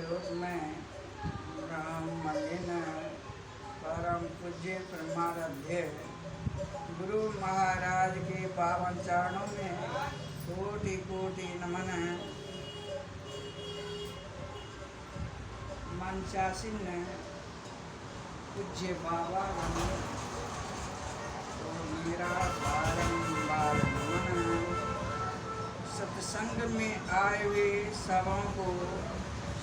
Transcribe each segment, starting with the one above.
विरोध में ब्राह्मणेन परम पूज्य परमाराध्य गुरु महाराज के पावन चरणों में कोटि कोटि नमन। मंचासीन पूज्य बाबा तो मेरा बारंबार नमन। सत्संग में आए हुए सबों को,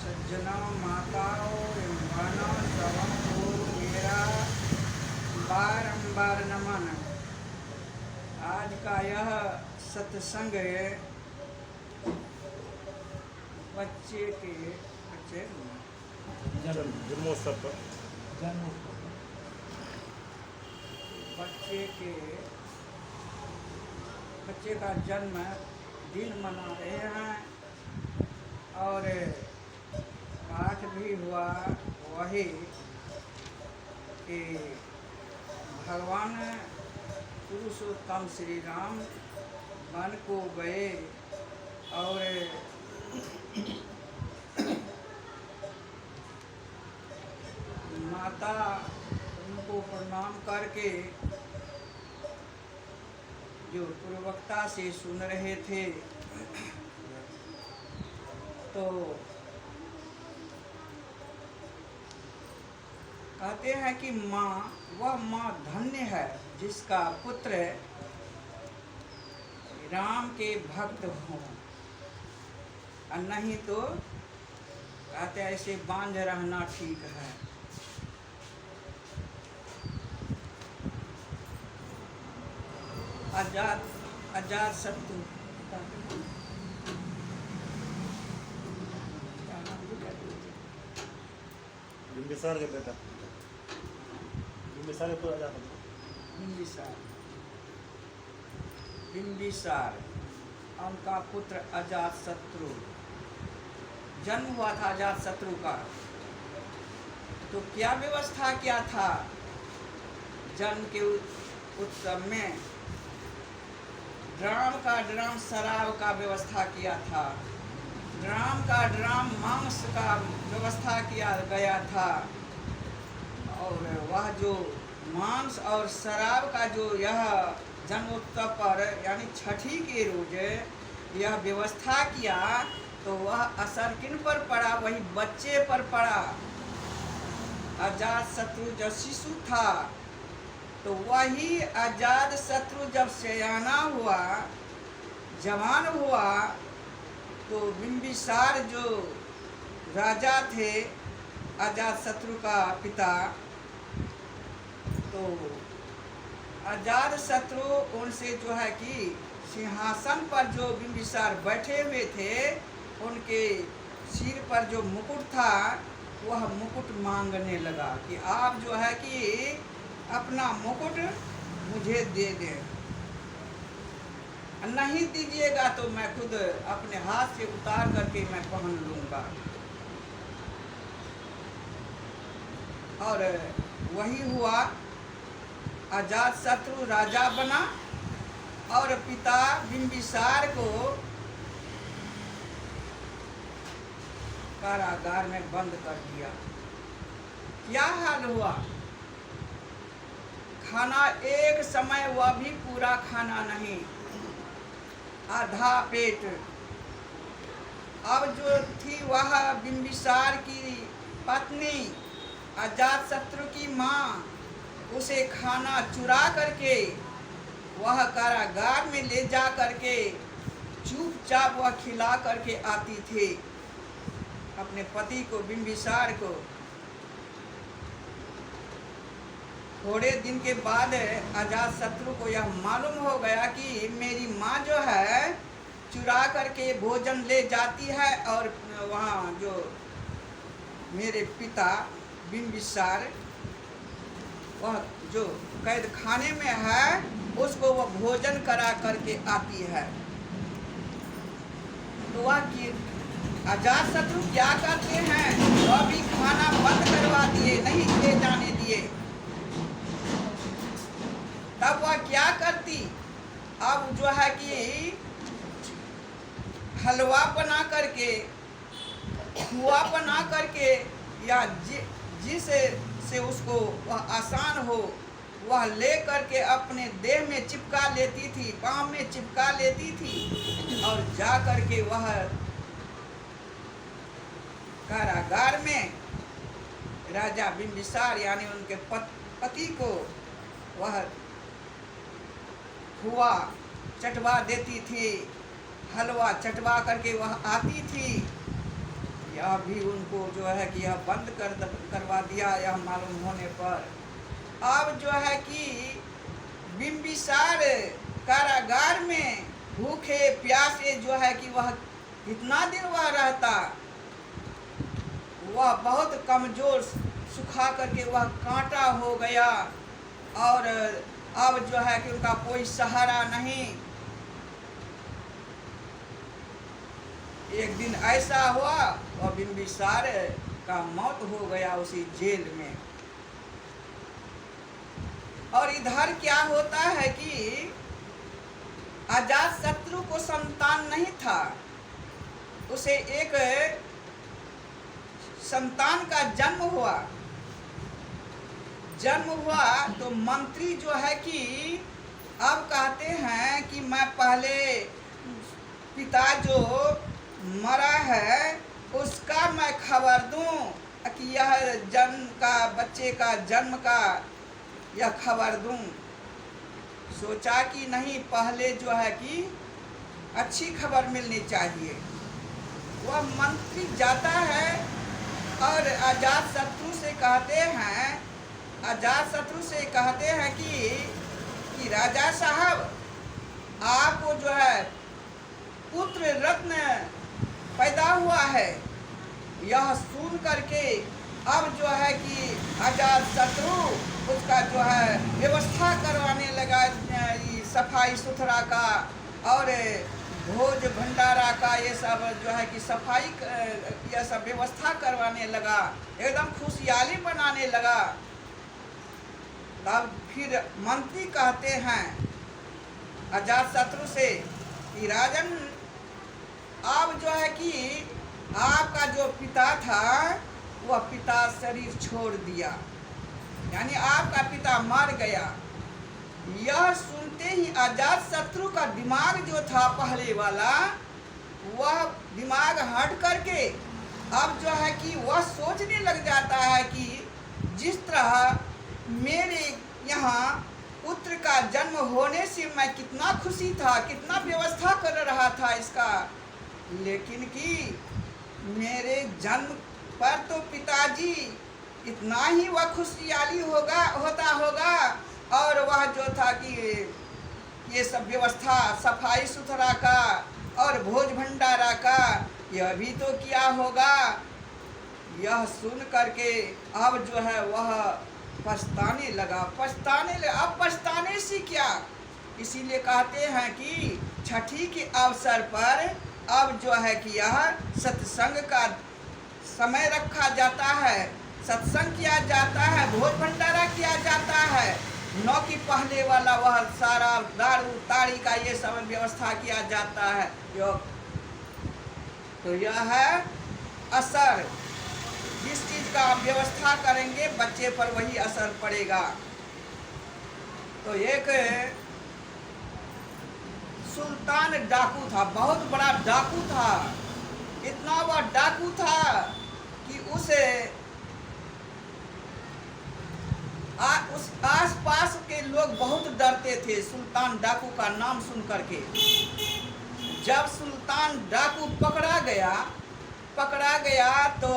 सज्जनों, माताओं, बहनों सबों को मेरा बारंबार नमन। आज का यह सत्संग बच्चे जन्मोत्सव बच्चे का जन्म दिन मना रहे हैं और पाठ भी हुआ वही कि भगवान पुरुषोत्तम श्री राम वन को गए और माता उनको प्रणाम करके जो पूर्वकता से सुन रहे थे तो कहते हैं कि माँ, वह माँ धन्य है जिसका पुत्र राम के भक्त हों, और नहीं तो कहते ऐसे बांझ रहना ठीक है। अजात शत्रु बिंबिसार का बेटा, बिंबिसार को आजाद बिंबिसार उनका पुत्र अजात शत्रु, जन्म हुआ था अजात शत्रु का। तो क्या व्यवस्था क्या था जन्म के उत्सव में? ड्राम का ड्राम शराब का व्यवस्था किया था, ड्राम का ड्राम मांस का व्यवस्था किया गया था। और वह जो मांस और शराब का जो यह जन्मोत्सव पर यानी छठी के रोज यह व्यवस्था किया तो वह असर किन पर पड़ा? वही बच्चे पर पड़ा। अजात शत्रु जब शिशु था तो वही अजात शत्रु जब सयाना हुआ, जवान हुआ, तो बिंबिसार जो राजा थे अजात शत्रु का पिता, तो अजात शत्रु उनसे जो है कि सिंहासन पर जो बिंबिसार बैठे हुए थे उनके सिर पर जो मुकुट था वह मुकुट मांगने लगा कि आप जो है कि अपना मुकुट मुझे दे दें, नहीं दीजिएगा तो मैं खुद अपने हाथ से उतार करके मैं पहन लूंगा। और वही हुआ, अजात शत्रु राजा बना और पिता बिंबिसार को कारागार में बंद कर दिया। क्या हाल हुआ? खाना एक समय वह भी पूरा खाना नहीं, आधा पेट। अब जो थी वह बिंबिसार की पत्नी अजात शत्रु की माँ, उसे खाना चुरा करके वह कारागार में ले जा करके चुपचाप वह खिला करके आती थी अपने पति को, बिंबिसार को। थोड़े दिन के बाद अजात शत्रु को यह मालूम हो गया कि मेरी माँ जो है चुरा करके भोजन ले जाती है और वहाँ जो मेरे पिता बिंबिसार वह जो कैद खाने में है उसको वह भोजन करा करके आती है। तो वह कि अजात शत्रु क्या करते हैं, वह भी खाना बंद करवा दिए, नहीं ले जाने दिए। तब वह क्या करती, अब जो है कि हलवा बना करके कुआं बना करके या जिस से उसको वह आसान हो वह ले करके अपने देह में चिपका लेती थी, पाँव में चिपका लेती थी और जा करके वह कारागार में राजा बिंबिसार यानी उनके पति को वह खोआ चटवा देती थी, हलवा चटवा करके वह आती थी। यह भी उनको जो है कि यह बंद करवा दिया यह मालूम होने पर। अब जो है कि बिंबिसार कारागार में भूखे प्यासे जो है कि वह कितना दिन वह रहता, वह बहुत कमजोर सुखा करके वह कांटा हो गया और अब जो है कि उनका कोई सहारा नहीं। एक दिन ऐसा हुआ और बिंबिसार का मौत हो गया उसी जेल में। और इधर क्या होता है कि अजातशत्रु को संतान नहीं था, उसे एक संतान का जन्म हुआ तो मंत्री जो है कि अब कहते हैं कि मैं पहले पिता जो मरा है उसका मैं खबर दूं कि यह जन्म का बच्चे का जन्म का यह खबर दूं। सोचा कि नहीं, पहले जो है कि अच्छी खबर मिलनी चाहिए। वह मंत्री जाता है और अजातशत्रु से कहते हैं कि राजा साहब आपको जो है पुत्र रत्न पैदा हुआ है। यह सुन करके अब जो है कि अजातशत्रु उसका जो है व्यवस्था करवाने लगा, सफाई सुथरा का और भोज भंडारा का ये सब जो है कि सफाई यह सब व्यवस्था करवाने लगा, एकदम खुशहाली बनाने लगा। तब फिर मंत्री कहते हैं अजातशत्रु से कि राजन, अब जो है कि आपका जो पिता था वह पिता शरीर छोड़ दिया, यानी आपका पिता मर गया। यह सुनते ही अजातशत्रु का दिमाग जो था पहले वाला, वह दिमाग हट करके अब जो है कि वह सोचने लग जाता है कि जिस तरह मेरे यहाँ पुत्र का जन्म होने से मैं कितना खुशी था, कितना व्यवस्था कर रहा था इसका, लेकिन कि मेरे जन्म पर तो पिताजी इतना ही वह खुशहाली होता होगा और वह जो था कि ये सब व्यवस्था सफाई सुथरा का और भोज भंडारा का यह भी तो किया होगा। यह सुन करके अब जो है वह पछताने लगा। अब पछताने से क्या, इसीलिए कहते हैं कि छठी के अवसर पर अब जो है कि यह सत्संग का समय रखा जाता है, सत्संग किया जाता है, भोज भंडारा किया जाता है। नौ की पहले वाला वह सारा दारू ताड़ी का ये सब व्यवस्था किया जाता है। तो यह है असर, जिस चीज का आप व्यवस्था करेंगे बच्चे पर वही असर पड़ेगा। तो एक सुल्तान डाकू था, बहुत बड़ा डाकू था। इतना बड़ा डाकू था कि उस आसपास के लोग बहुत डरते थे सुल्तान डाकू का नाम सुन करके। जब सुल्तान डाकू पकड़ा गया तो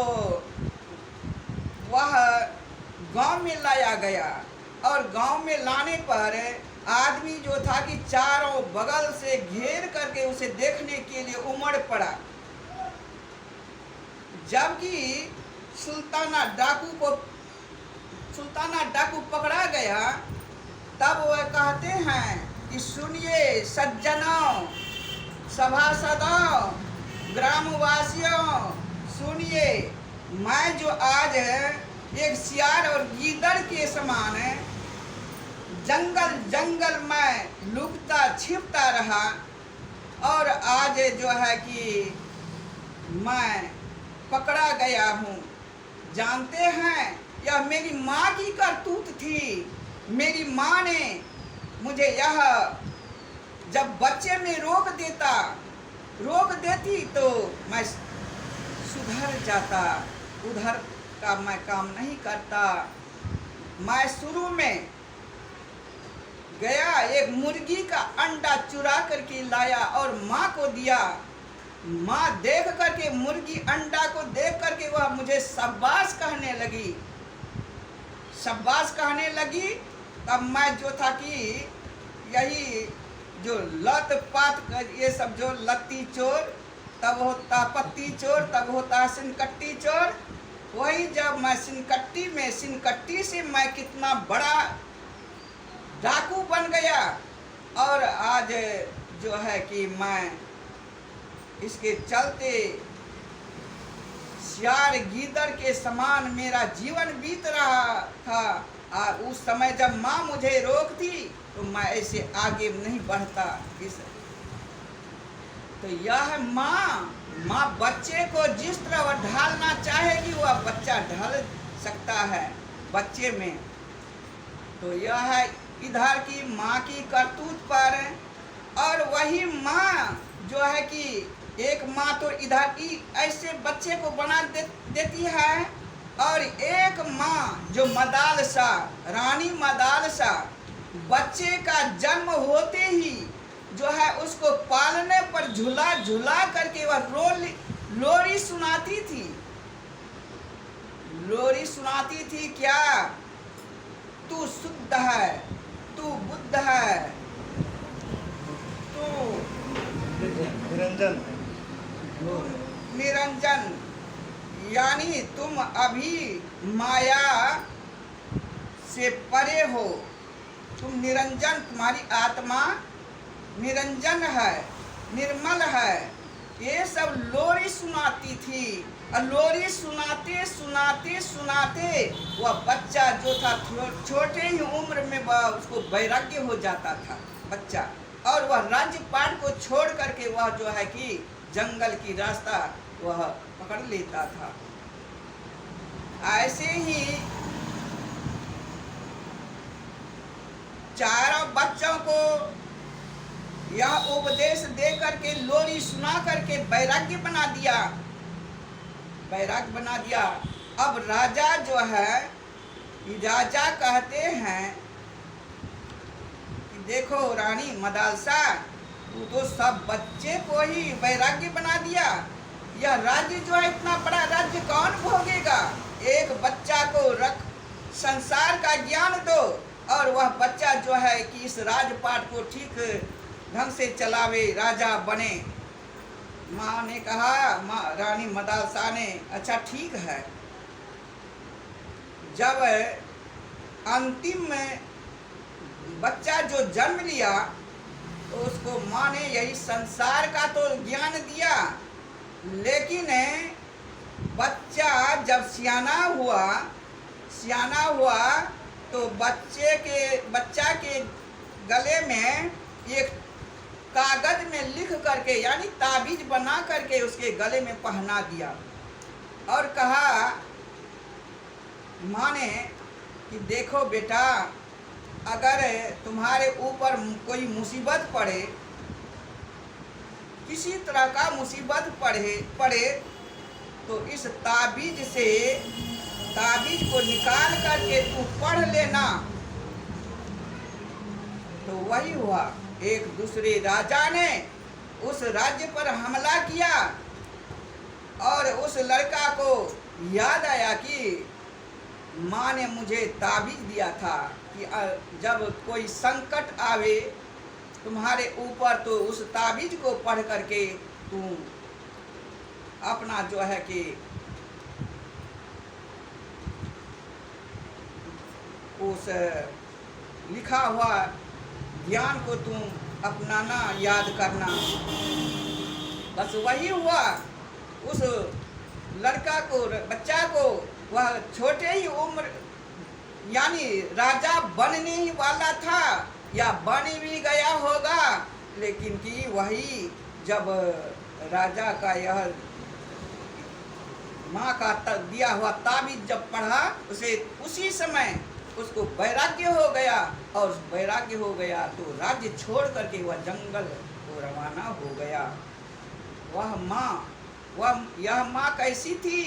वह गांव में लाया गया और गांव में लाने पर आदमी जो था कि चारों बगल से घेर करके उसे देखने के लिए उमड़ पड़ा। जबकि सुल्ताना डाकू पकड़ा गया, तब वह कहते हैं कि सुनिए सज्जनों, सभासदों, ग्रामवासियों, सुनिए, मैं जो आज एक सियार और गीदड़ के समान जंगल में लुकता छिपता रहा और आज जो है कि मैं पकड़ा गया हूँ। जानते हैं यह मेरी माँ की करतूत थी। मेरी माँ ने मुझे यह जब बच्चे में रोक देती तो मैं सुधर जाता। उधर का मैं काम नहीं करता। मैं शुरू में गया, एक मुर्गी का अंडा चुरा करके लाया और माँ को दिया। माँ देख करके, मुर्गी अंडा को देख करके वह मुझे शाबाश कहने लगी। शाबाश कहने लगी। तब मैं जो था कि यही जो लत पात ये सब जो लत्ती चोर, तब होता पत्ती चोर, तब होता सिनकट्टी चोर। वही जब मैं सिनकट्टी से मैं कितना बड़ा डाकू बन गया। और आज जो है कि मैं इसके चलते सियार गीदड़ के समान मेरा जीवन बीत रहा था। उस समय जब माँ मुझे रोकती तो मैं ऐसे आगे नहीं बढ़ता। तो यह माँ बच्चे को जिस तरह वह ढालना चाहेगी वह बच्चा ढल सकता है बच्चे में। तो यह है इधर की माँ की करतूत पर। और वही माँ जो है कि एक माँ तो इधर की ऐसे बच्चे को बना देती है, और एक माँ जो मदालसा, रानी मदालसा, बच्चे का जन्म होते ही जो है उसको पालने पर झुला झुला करके वह लोरी सुनाती थी। लोरी सुनाती थी क्या? तू शुद्ध है, तू बुद्ध है, तू निरंजन निरंजन, यानी तुम अभी माया से परे हो। तुम निरंजन, तुम्हारी आत्मा निरंजन है, निर्मल है। ये सब लोरी सुनाती थी। और लोरी सुनाते सुनाते सुनाते वह बच्चा जो था छोटे ही उम्र में वह उसको वैराग्य हो जाता था बच्चा। और वह राज्य पाठ को छोड़ करके वह जो है कि जंगल की रास्ता वह पकड़ लेता था। ऐसे ही चारों बच्चों को यह उपदेश दे करके, लोरी सुना करके वैराग्य बना दिया, वैराग्य बना दिया। अब राजा जो है, राजा कहते हैं कि देखो रानी मदालसा, तू तो सब बच्चे को ही वैराग्य बना दिया। यह राज्य जो है, इतना बड़ा राज्य कौन भोगेगा? एक बच्चा को रख, संसार का ज्ञान दो, और वह बच्चा जो है कि इस राजपाट को ठीक ढंग से चलावे, राजा बने। माँ ने कहा, माँ रानी मदालसा ने, अच्छा ठीक है। जब अंतिम में बच्चा जो जन्म लिया तो उसको माँ ने यही संसार का तो ज्ञान दिया, लेकिन बच्चा जब सियाना हुआ तो बच्चा के गले में एक कागज में लिख करके, यानी ताबीज बना करके उसके गले में पहना दिया। और कहा माँ ने कि देखो बेटा, अगर तुम्हारे ऊपर कोई मुसीबत पड़े, किसी तरह का मुसीबत पड़े तो इस ताबीज को निकाल करके तू पढ़ लेना। तो वही हुआ। एक दूसरे राजा ने उस राज्य पर हमला किया, और उस लड़का को याद आया कि माँ ने मुझे ताबीज दिया था कि जब कोई संकट आवे तुम्हारे ऊपर तो उस ताबीज को पढ़ करके तू अपना जो है कि उस लिखा हुआ ज्ञान को तुम अपनाना, याद करना। बस वही हुआ। उस लड़का को, बच्चा को, वह छोटे ही उम्र, यानी राजा बनने ही वाला था या बन भी गया होगा, लेकिन कि वही जब राजा का यह माँ का दिया हुआ ताबीज जब पढ़ा उसे उसी समय उसको वैराग्य हो गया, और वैराग्य हो गया तो राज्य छोड़ करके वह जंगल को रवाना हो गया। यह माँ कैसी थी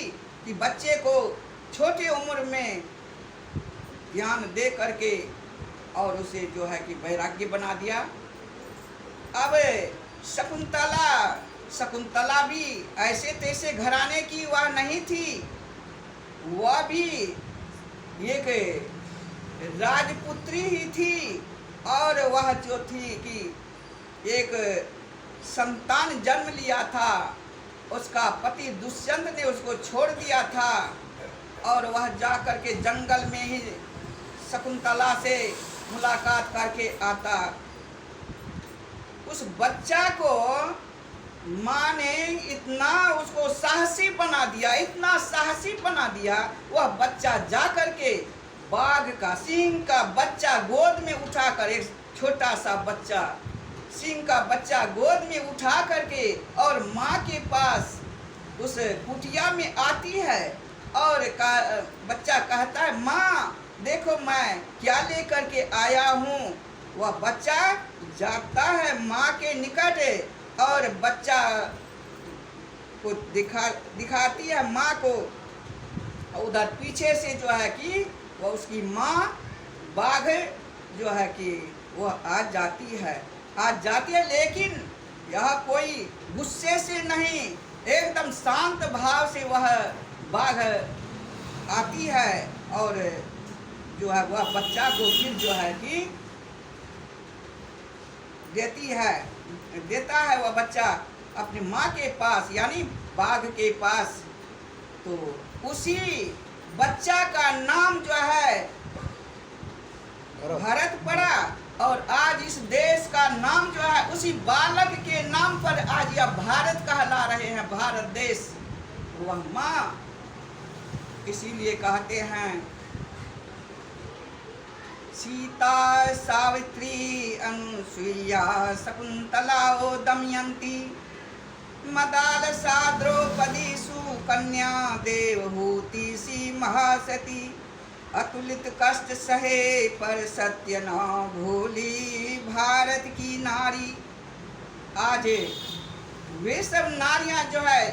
कि बच्चे को छोटे उम्र में ज्ञान दे करके और उसे जो है कि वैराग्य बना दिया। अब शकुंतला भी ऐसे तैसे घराने की वह नहीं थी, वह भी एक राजपुत्री ही थी, और वह जो थी कि एक संतान जन्म लिया था, उसका पति दुष्यंत ने उसको छोड़ दिया था, और वह जा करके जंगल में ही शकुंतला से मुलाकात करके आता। उस बच्चा को माँ ने इतना उसको साहसी बना दिया, इतना साहसी बना दिया, वह बच्चा जा करके बाघ का सिंह का बच्चा गोद में उठाकर, एक छोटा सा बच्चा सिंह का बच्चा गोद में उठा करके और माँ के पास उस कुटिया में आती है, और बच्चा कहता है, माँ देखो मैं क्या लेकर के आया हूँ। वह बच्चा जाता है माँ के निकट और बच्चा को दिखाती है माँ को। उधर पीछे से जो है कि वह उसकी माँ बाघ जो है कि वह आ जाती है, लेकिन यह कोई गुस्से से नहीं, एकदम शांत भाव से वह बाघ आती है, और जो है वह बच्चा को फिर जो है कि देता है वह बच्चा अपनी माँ के पास, यानी बाघ के पास। तो उसी बच्चा का नाम जो है भारत पड़ा, और आज इस देश का नाम जो है उसी बालक के नाम पर आज यह भारत कहला रहे हैं, भारत देश। वह माँ इसीलिए कहते हैं सीता सावित्री अनुसुईया शकुंतला दमयंती मदालसा द्रौपदी सुकन्या देवहूति सी महासती अतुलित कष्ट सहे पर सत्य न भूली भारत की नारी। आज वे सब नारियां जो है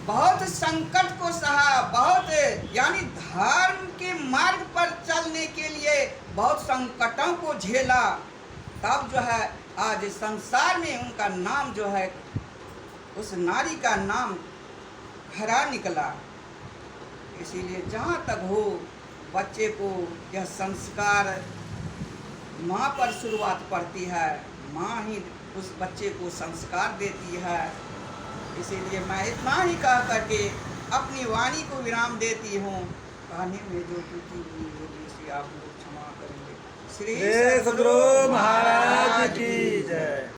बहुत संकट को सहा, बहुत यानी धर्म के मार्ग पर चलने के लिए बहुत संकटों को झेला, तब जो है आज संसार में उनका नाम जो है, उस नारी का नाम खरा निकला। इसीलिए जहाँ तक हो बच्चे को यह संस्कार माँ पर शुरुआत पड़ती है, माँ ही उस बच्चे को संस्कार देती है। इसीलिए मैं इतना ही कह करके अपनी वाणी को विराम देती हूँ। कहने में जो त्रुटि हुई होगी इसे आप लोग क्षमा करेंगे। श्री सद्गुरु महाराज की जय।